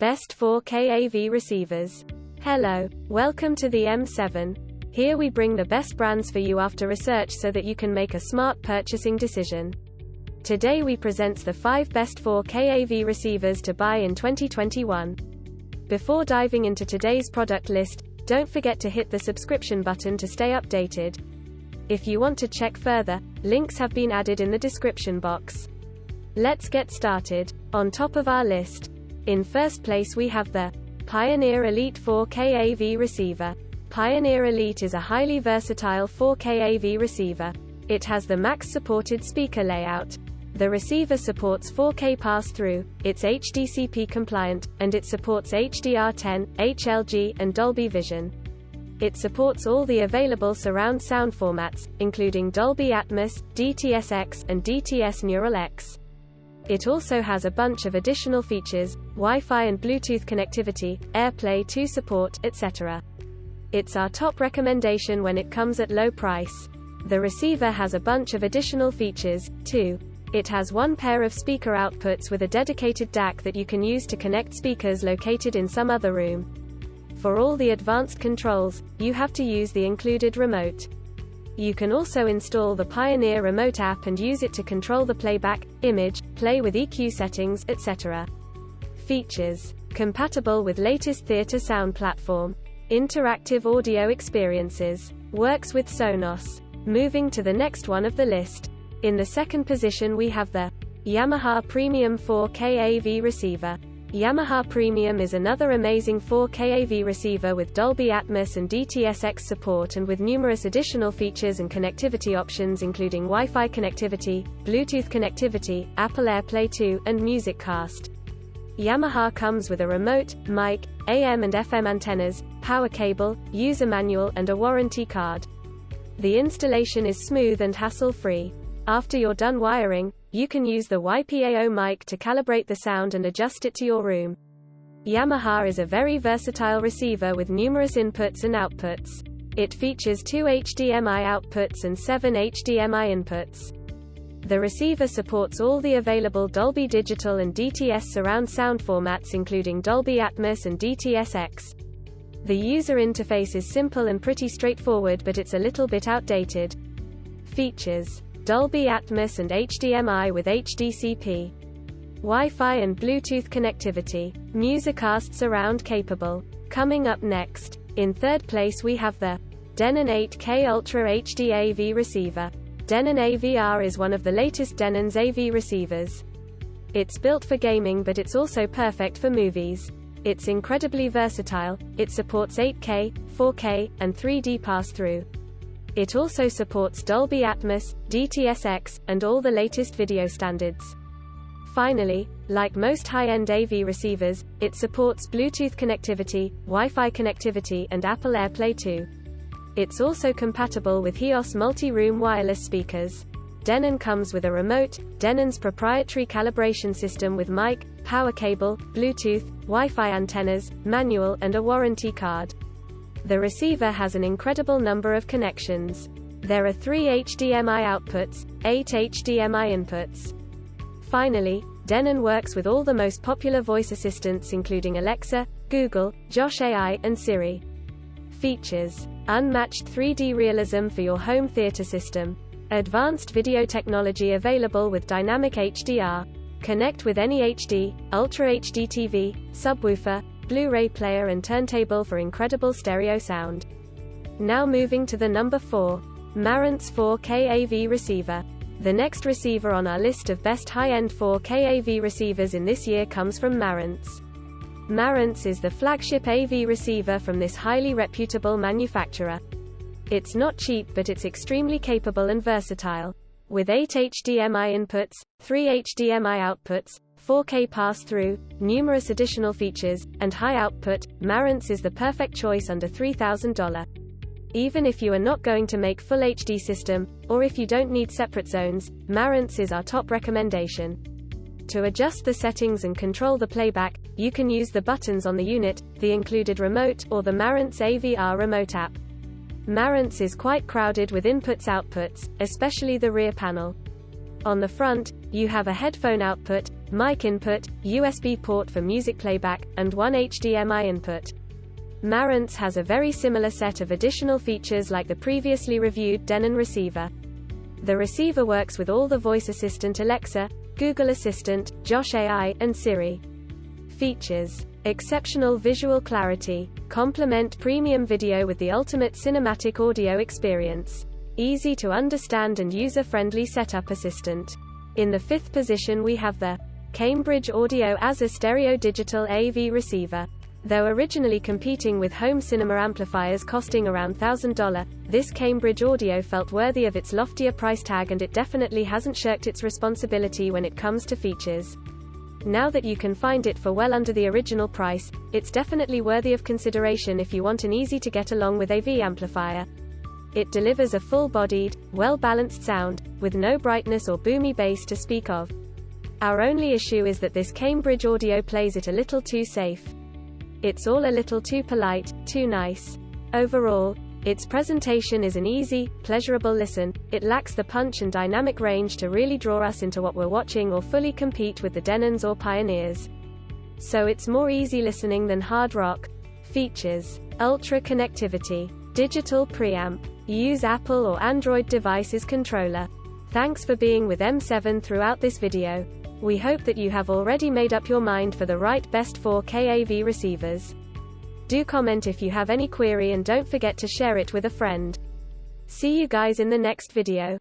Best 4K AV Receivers. Hello, welcome to the M7. Here we bring the best brands for you after research so that you can make a smart purchasing decision. Today we present the 5 best 4K AV receivers to buy in 2021. Before diving into today's product list, don't forget to hit the subscription button to stay updated. If you want to check further, links have been added in the description box. Let's get started. On top of our list, in first place we have the Pioneer Elite 4K AV Receiver. Pioneer Elite is a highly versatile 4K AV receiver. It has the max supported speaker layout. The receiver supports 4K pass-through, it's HDCP compliant, and it supports HDR10, HLG, and Dolby Vision. It supports all the available surround sound formats, including Dolby Atmos, DTS:X, and DTS Neural X. It also has a bunch of additional features, Wi-Fi and Bluetooth connectivity, AirPlay 2 support, etc. It's our top recommendation when it comes at low price. The receiver has a bunch of additional features, too. It has one pair of speaker outputs with a dedicated DAC that you can use to connect speakers located in some other room. For all the advanced controls, you have to use the included remote. You can also install the Pioneer Remote app and use it to control the playback, image, play with EQ settings, etc. Features: compatible with latest theater sound platform. Interactive audio experiences. Works with Sonos. Moving to the next one of the list. In the second position we have the Yamaha Premium 4K AV Receiver. Yamaha Premium is another amazing 4K AV receiver with Dolby Atmos and DTS:X support and with numerous additional features and connectivity options including Wi-Fi connectivity, Bluetooth connectivity, Apple AirPlay 2, and MusicCast. Yamaha comes with a remote, mic, AM and FM antennas, power cable, user manual, and a warranty card. The installation is smooth and hassle-free. After you're done wiring, you can use the YPAO mic to calibrate the sound and adjust it to your room. Yamaha is a very versatile receiver with numerous inputs and outputs. It features 2 HDMI outputs and 7 HDMI inputs. The receiver supports all the available Dolby Digital and DTS surround sound formats including Dolby Atmos and DTS:X. The user interface is simple and pretty straightforward, but it's a little bit outdated. Features: Dolby Atmos and HDMI with HDCP. Wi-Fi and Bluetooth connectivity. MusicCast surround capable. Coming up next. In third place we have the Denon 8K Ultra HD AV Receiver. Denon AVR is one of the latest Denon's AV receivers. It's built for gaming, but it's also perfect for movies. It's incredibly versatile. It supports 8K, 4K, and 3D pass-through. It also supports Dolby Atmos, DTS:X, and all the latest video standards. Finally, like most high-end AV receivers, it supports Bluetooth connectivity, Wi-Fi connectivity, and Apple AirPlay 2. It's also compatible with HEOS multi-room wireless speakers. Denon comes with a remote, Denon's proprietary calibration system with mic, power cable, Bluetooth, Wi-Fi antennas, manual, and a warranty card. The receiver has an incredible number of connections. There are 3 HDMI outputs, 8 HDMI inputs. Finally, Denon works with all the most popular voice assistants including Alexa, Google, Josh AI, and Siri. Features: unmatched 3D realism for your home theater system. Advanced video technology available with dynamic HDR. Connect with any HD, Ultra HD TV, subwoofer, Blu-ray player and turntable for incredible stereo sound. Now moving to the number 4. Marantz 4K AV Receiver. The next receiver on our list of best high-end 4K AV receivers in this year comes from Marantz. Marantz is the flagship AV receiver from this highly reputable manufacturer. It's not cheap, but it's extremely capable and versatile. With 8 HDMI inputs, 3 HDMI outputs, 4K pass-through, numerous additional features, and high output, Marantz is the perfect choice under $3,000. Even if you are not going to make full HD system, or if you don't need separate zones, Marantz is our top recommendation. To adjust the settings and control the playback, you can use the buttons on the unit, the included remote, or the Marantz AVR remote app. Marantz is quite crowded with inputs-outputs, especially the rear panel. On the front, you have a headphone output, mic input, USB port for music playback, and one HDMI input. Marantz has a very similar set of additional features like the previously reviewed Denon receiver. The receiver works with all the voice assistant Alexa, Google Assistant, Josh AI, and Siri. Features: exceptional visual clarity, complement premium video with the ultimate cinematic audio experience, easy to understand and user-friendly setup assistant. In the 5th position we have the Cambridge Audio as a stereo digital AV receiver. Though originally competing with home cinema amplifiers costing around $1,000, this Cambridge Audio felt worthy of its loftier price tag, and it definitely hasn't shirked its responsibility when it comes to features. Now that you can find it for well under the original price, it's definitely worthy of consideration if you want an easy to get along with AV amplifier. It delivers a full-bodied, well-balanced sound, with no brightness or boomy bass to speak of. Our only issue is that this Cambridge Audio plays it a little too safe. It's all a little too polite, too nice. Overall, its presentation is an easy, pleasurable listen. It lacks the punch and dynamic range to really draw us into what we're watching or fully compete with the Denons or Pioneers. So it's more easy listening than hard rock. Features: ultra connectivity, digital preamp, use Apple or Android devices controller. Thanks for being with M7 throughout this video. We hope that you have already made up your mind for the right best 4K AV receivers. Do comment if you have any query and don't forget to share it with a friend. See you guys in the next video.